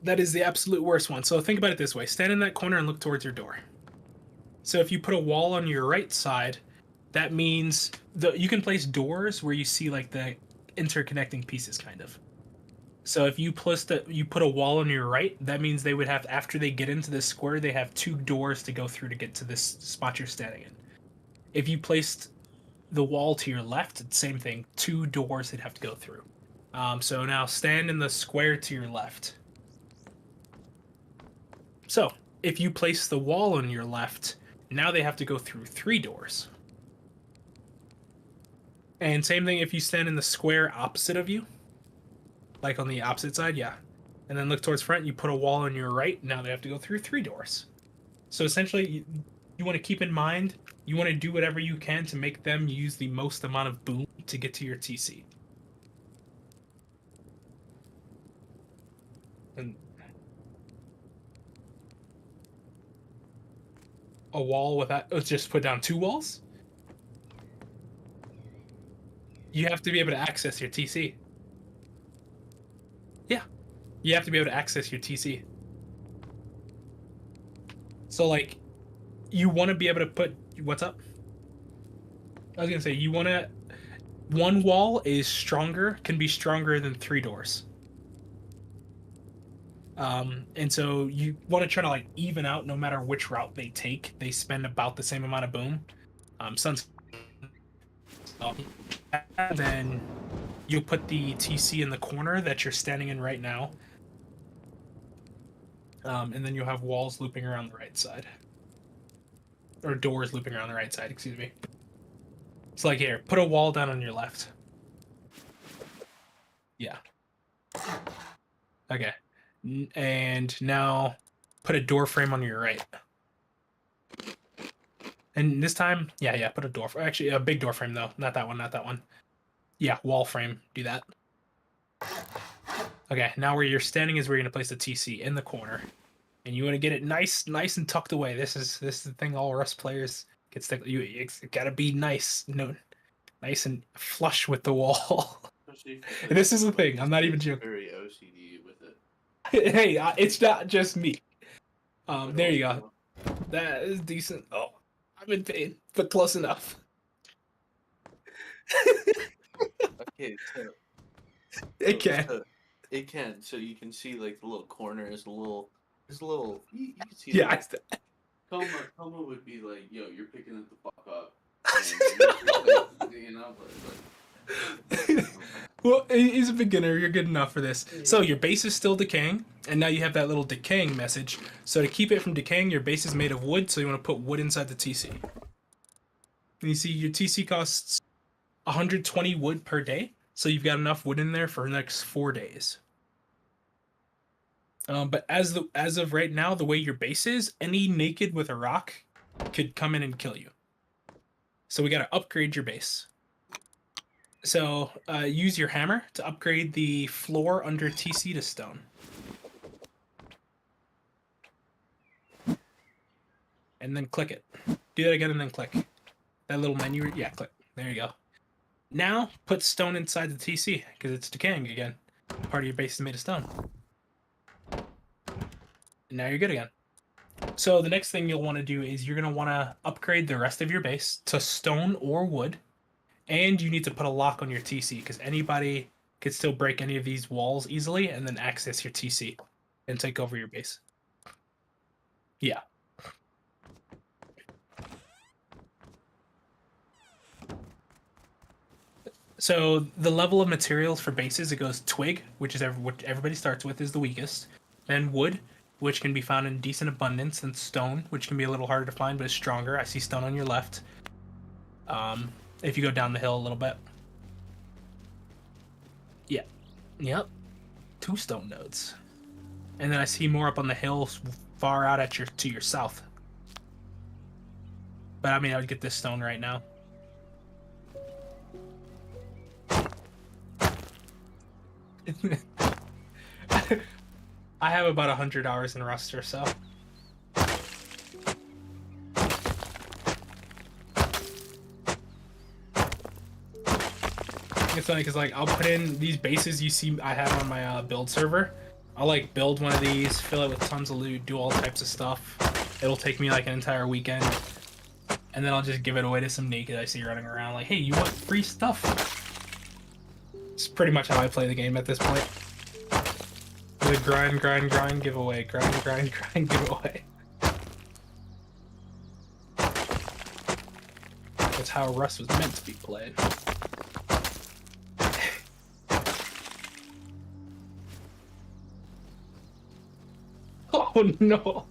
that is the absolute worst one. So think about it this way. Stand in that corner and look towards your door. So if you put a wall on your right side, that means you can place doors where you see like the interconnecting pieces kind of. So if you put a wall on your right, that means they would have, after they get into this square, they have 2 doors to go through to get to this spot you're standing in. If you placed the wall to your left, it's the same thing. 2 doors they'd have to go through. So now stand in the square to your left. So if you place the wall on your left, now they have to go through 3 doors. And same thing if you stand in the square opposite of you, like on the opposite side, yeah. And then look towards front, you put a wall on your right, now they have to go through 3 doors. So essentially, you want to keep in mind, you want to do whatever you can to make them use the most amount of boom to get to your TC. And a wall with that, let's just put down 2 walls. You have to be able to access your TC. Yeah, you have to be able to access your TC. So like, you want to be able to put, what's up? I was gonna say, you want to, one wall is stronger, can be stronger than 3 doors. And so you want to try to like even out, no matter which route they take, they spend about the same amount of boom. Then you'll put the TC in the corner that you're standing in right now. And then you'll have walls looping around the right side. Or doors looping around the right side, excuse me. It's like here, put a wall down on your left. Yeah. Okay. And now put a door frame on your right. And this time, yeah, put a door frame. Actually, a big door frame, though. Not that one. Yeah, wall frame. Do that. Okay, now where you're standing is where you're going to place the TC in the corner. And you want to get it nice and tucked away. This is the thing all Rust players get stuck. It's got to be nice. Nice and flush with the wall. And this is the thing. I'm not even joking. Very OCD with it. Hey, it's not just me. There you go. That is decent. Oh, I'm in pain, but close enough. Okay, so It can. It can. So you can see like the little corner is a little. You can see. Yeah, Coma would be like, yo, you're picking it the fuck up. And, you know, like, Well, he's a beginner. You're good enough for this. So your base is still decaying, and now you have that little decaying message. So to keep it from decaying, your base is made of wood, so you want to put wood inside the TC. And you see your TC costs 120 wood per day, so you've got enough wood in there for the next 4 days. But as of right now, the way your base is, any naked with a rock could come in and kill you. So we got to upgrade your base. So use your hammer to upgrade the floor under TC to stone. And then click it. Do that again and then click. That little menu, yeah, click. There you go. Now put stone inside the TC because it's decaying again. Part of your base is made of stone. And now you're good again. So the next thing you'll want to do is you're going to want to upgrade the rest of your base to stone or wood. And you need to put a lock on your TC because anybody could still break any of these walls easily and then access your TC and take over your base. Yeah. So the level of materials for bases, it goes twig, which is what everybody starts with, is the weakest. Then wood, which can be found in decent abundance, and stone, which can be a little harder to find but is stronger. I see stone on your left. If you go down the hill a little bit. Yeah. Yep. 2 stone nodes. And then I see more up on the hill far out at to your south. But I mean, I would get this stone right now. I have about 100 hours in Rust or so. It's funny because like I'll put in these bases you see I have on my build server. I'll like build one of these, fill it with tons of loot, do all types of stuff. It'll take me like an entire weekend, and then I'll just give it away to some naked I see running around like, hey, you want free stuff? It's pretty much how I play the game at this point. The grind, grind, grind, giveaway, grind, grind, grind, giveaway. That's how Rust was meant to be played. Oh no!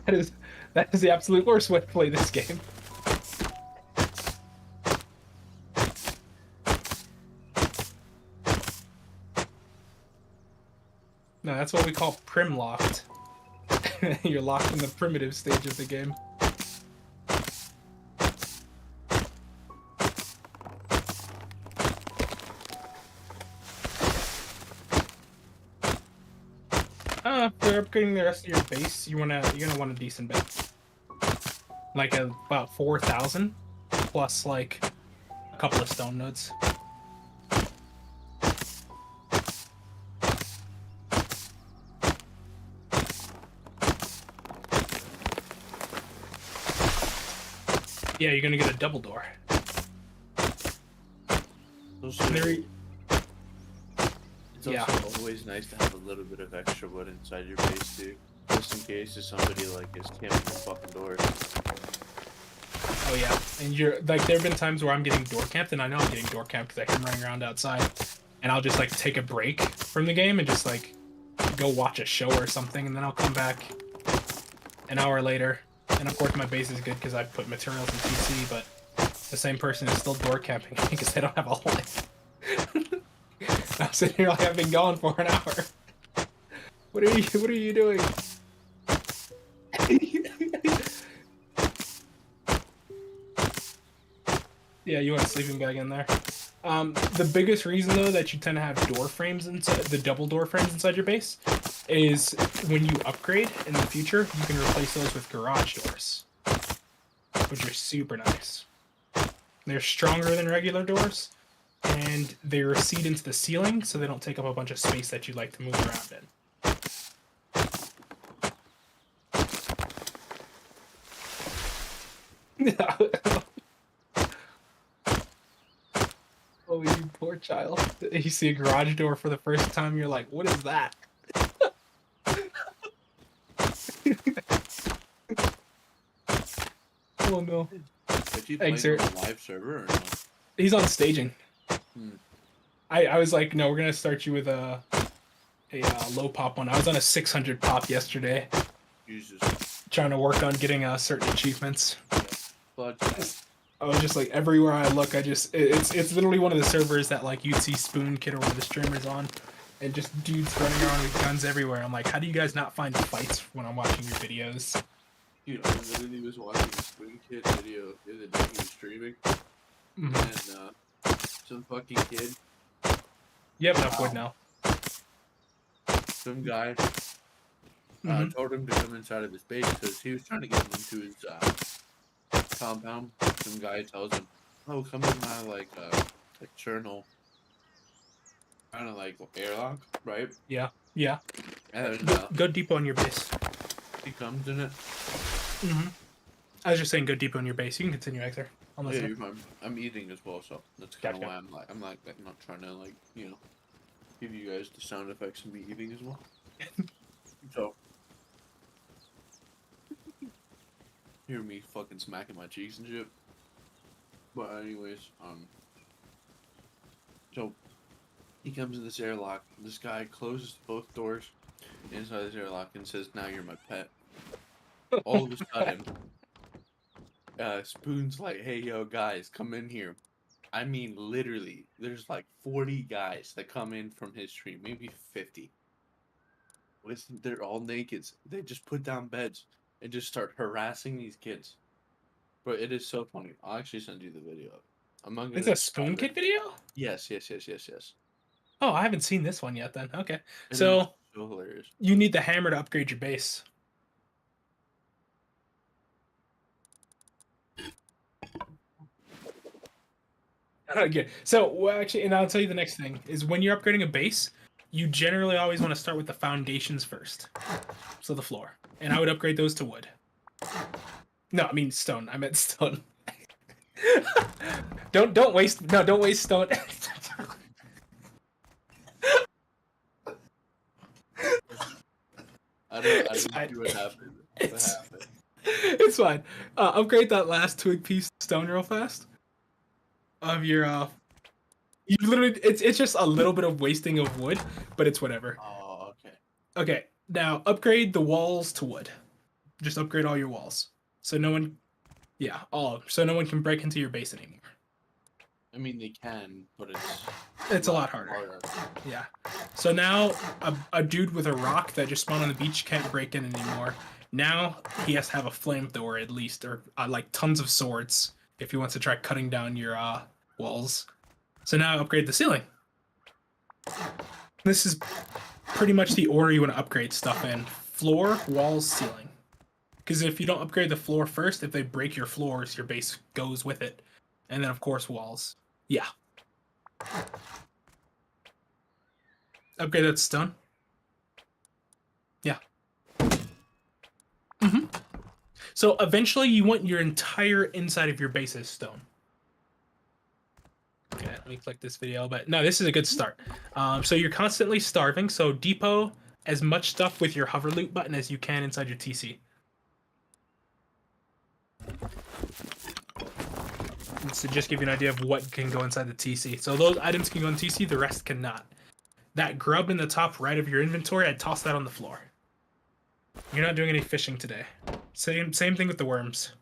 That is the absolute worst way to play this game. No, that's what we call prim locked. You're locked in the primitive stage of the game. For upgrading the rest of your base, you're gonna want a decent bit. Like about 4,000 plus like a couple of stone nodes. Yeah, you're gonna get a double door. It's also always nice to have a little bit of extra wood inside your base too, just in case if somebody like is camping the fucking door. Oh yeah, and you're like, there have been times where I'm getting door camped, and I know I'm getting door camped because I am running around outside, and I'll just like take a break from the game and just like go watch a show or something, and then I'll come back an hour later, and of course my base is good because I put materials in PC, but the same person is still door camping because they don't have a life. I'm sitting here like I've been gone for an hour. What are you doing? Yeah, you want a sleeping bag in there. The biggest reason though that you tend to have door frames inside, the double door frames inside your base, is when you upgrade in the future, you can replace those with garage doors, which are super nice. They're stronger than regular doors, and they recede into the ceiling so they don't take up a bunch of space that you'd like to move around in. Oh, you poor child. You see a garage door for the first time, you're like, what is that? Oh no. Is he playing Exert. on a live server or no? He's on staging. Hmm. I was like, no, we're gonna start you with a low pop one. I was on a 600 pop yesterday, Jesus. trying to work on getting certain achievements. But I was just like everywhere I look, it's literally one of the servers that like you'd see Spoon Kid or one of the streamers on, and just dudes running around with guns everywhere. I'm like, how do you guys not find fights when I'm watching your videos? dude, I literally was watching a Spoon Kid video the other day. He was streaming, Mhm. and some fucking kid, You have enough wood now. some guy, Mhm. told him to come inside of his base because he was trying to get him into his compound. Some guy tells him, "Oh, come in my like external kind of like airlock, right?" Yeah. And Go deep on your base. he comes in it. Mm-hmm. I was just saying, go deep on your base. You can continue, Hector. I'm Yeah, listening. you're fine. I'm eating as well, so that's kind of Gotcha. why I'm not trying to like give you guys the sound effects of me eating as well. So hear me fucking smacking my cheeks and shit. But anyways, so he comes in this airlock. This guy closes both doors inside this airlock and says, "Now you're my pet." All of a sudden, Spoon's like, "Hey, yo, guys, come in here." I mean, literally, there's like 40 guys that come in from his stream, maybe 50. They're all naked. They just put down beds and just start harassing these kids. But it is so funny. I'll actually send you the video. I'm not gonna. It's a Spoon Kid video? Yes. Oh, I haven't seen this one yet then. Okay. It is So so hilarious. you need the hammer to upgrade your base. Okay. So well, actually, and I'll tell you the next thing is when you're upgrading a base, you generally always want to start with the foundations first. So the floor. And I would upgrade those to wood. No, I mean stone. I meant stone. don't waste stone. I don't see what happened. It's fine. Upgrade that last twig piece of stone real fast. Of your you literally it's just a little bit of wasting of wood, but it's whatever. Oh, okay. Okay, now upgrade the walls to wood. Just upgrade all your walls. So no one so no one can break into your base anymore. I mean, they can, but It's a lot harder. Yeah. So now a dude with a rock that just spawned on the beach can't break in anymore. Now he has to have a flamethrower at least, or like tons of swords if he wants to try cutting down your walls. So now upgrade the ceiling. This is pretty much the order you want to upgrade stuff in: floor, walls, ceiling. Because if you don't upgrade the floor first, if they break your floors, your base goes with it. And then of course walls. Yeah. Upgrade that to stone. Yeah. Mm-hmm. So eventually you want your entire inside of your base as stone. Okay, let me click this video, but no, this is a good start. So you're constantly starving, so depot as much stuff with your hover loot button as you can inside your TC. To just give you an idea of what can go inside the TC. So those items can go in TC, the rest cannot. That grub in the top right of your inventory, I'd toss that on the floor. You're not doing any fishing today. Same thing with the worms.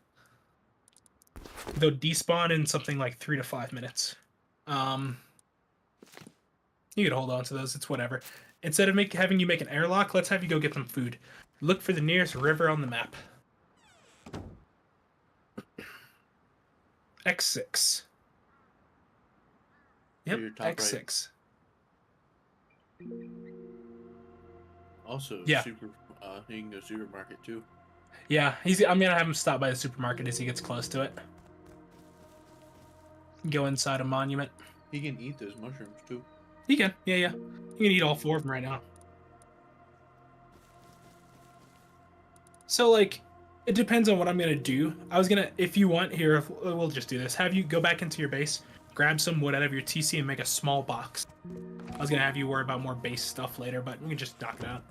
They'll despawn in something like 3 to 5 minutes. You could hold on to those, it's whatever. Instead of having you make an airlock, let's have you go get some food. Look for the nearest river on the map. X6. Yep, X6. Right. Also, yeah. You can go supermarket too. Yeah, I'm gonna have him stop by the supermarket as he gets close to it. Go inside a monument. He can eat those mushrooms too. He can, yeah. He can eat all 4 of them right now. So like, it depends on what I'm gonna do. If you want, here, we'll just do this. Have you go back into your base, grab some wood out of your TC and make a small box. I was gonna have you worry about more base stuff later, but we can just knock it out.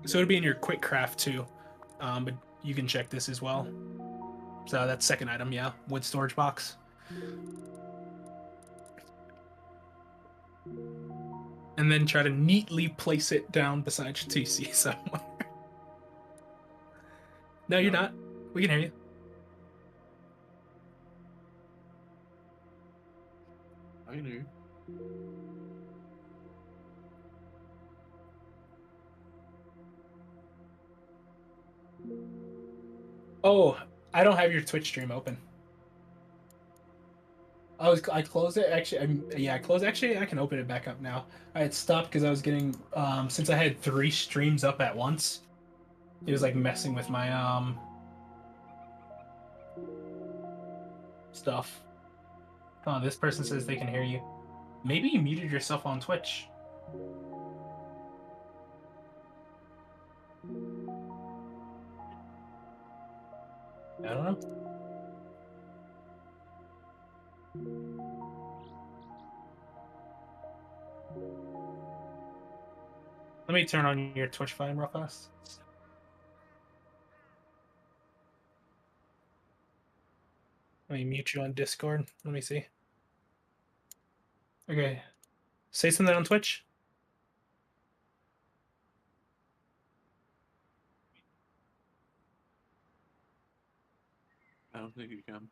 So it'll be in your quick craft too, but you can check this as well. So that's second item, yeah, wood storage box. And then try to neatly place it down beside your TC somewhere. No, you're not. We can hear you. I can hear you. Oh, I don't have your Twitch stream open. I closed it actually. Yeah, I closed. Actually, I can open it back up now. I had stopped because I was getting since I had 3 streams up at once. It was like messing with my stuff. Oh, this person says they can hear you. Maybe you muted yourself on Twitch. I don't know. Let me turn on your Twitch volume real fast. Let me mute you on Discord. Let me see. Okay. Say something on Twitch. I don't think you can.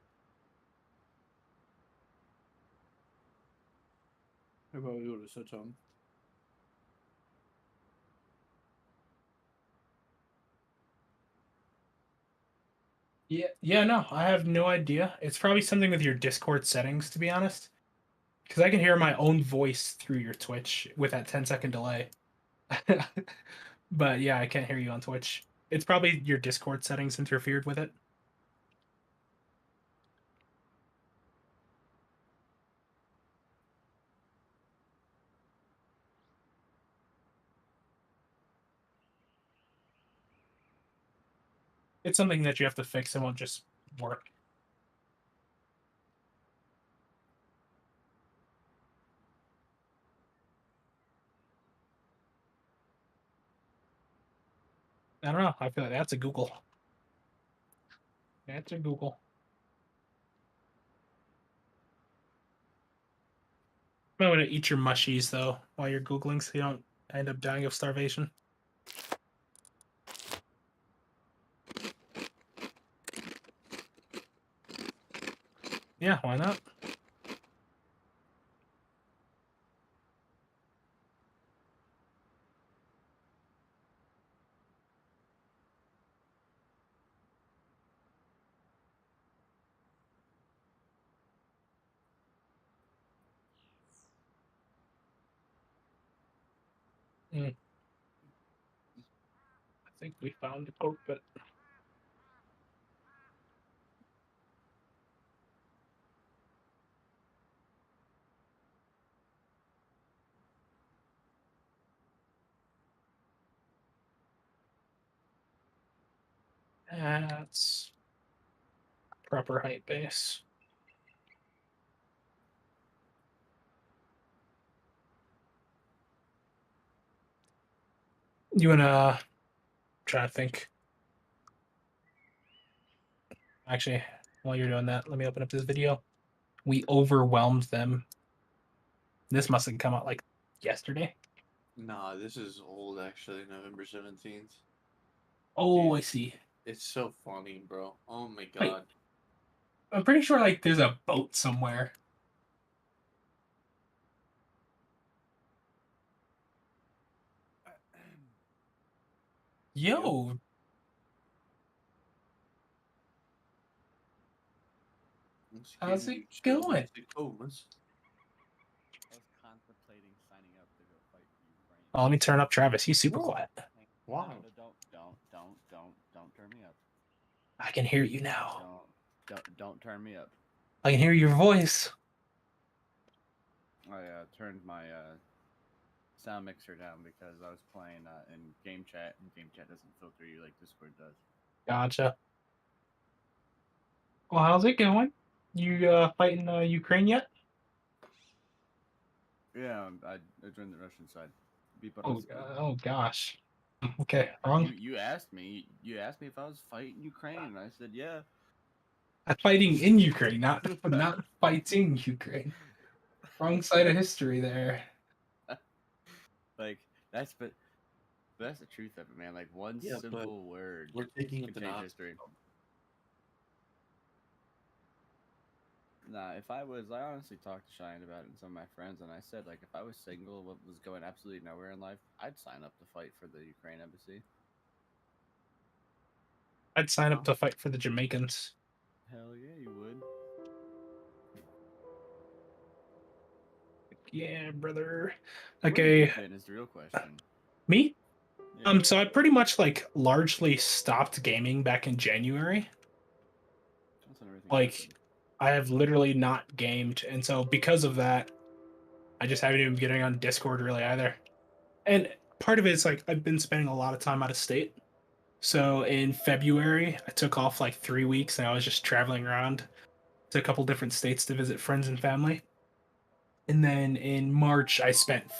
How about we go to switch on? Yeah, no, I have no idea. It's probably something with your Discord settings, to be honest. Because I can hear my own voice through your Twitch with that 10-second delay. But yeah, I can't hear you on Twitch. It's probably your Discord settings interfered with it. It's something that you have to fix. It won't just work. I don't know. I feel like that's a Google. That's a Google. I'm going to eat your mushies, though, while you're Googling so you don't end up dying of starvation. Yeah, why not? I think we found the culprit. That's proper height base. You wanna try to think? Actually, while you're doing that, let me open up this video. We overwhelmed them. This must have come out like yesterday. Nah, this is old actually, November 17th. Oh, Dude, I see. it's so funny, bro. Oh my Wait, god. I'm pretty sure like there's a boat somewhere. Yo, how's it going? Comas. I was contemplating signing up to go fight Ukraine. Oh, let me turn up Travis. He's super quiet. Wow. Don't turn me up. I can hear you now. Don't turn me up. I can hear your voice. I turned my sound mixer down because I was playing in game chat, and game chat doesn't filter you like Discord does. Gotcha. Well, how's it going? You fighting Ukraine yet? Yeah, I joined the Russian side. Oh, oh gosh. Okay, wrong. You asked me. You asked me if I was fighting Ukraine, and I said yeah. Fighting in Ukraine, not fighting Ukraine. Wrong side of history there. Like but that's the truth of it, man. Like one Yeah, but simple word We're taking can up the change Nazi. history. Nah, if I honestly talked to Cheyenne about it and some of my friends, and I said, like, if I was single, what was going absolutely nowhere in life, I'd sign up to fight for the Ukraine embassy. I'd sign up to fight for the Jamaicans. Hell yeah, you would. Yeah, brother. Where have Okay, you been is the real question. me? Yeah. So I pretty much like largely stopped gaming back in January. That's when everything Like, happened. I have literally not gamed, and so because of that, I just haven't even been getting on Discord really either. And part of it is like I've been spending a lot of time out of state. So in February, I took off like 3 weeks, and I was just traveling around to a couple different states to visit friends and family. And then in March, I spent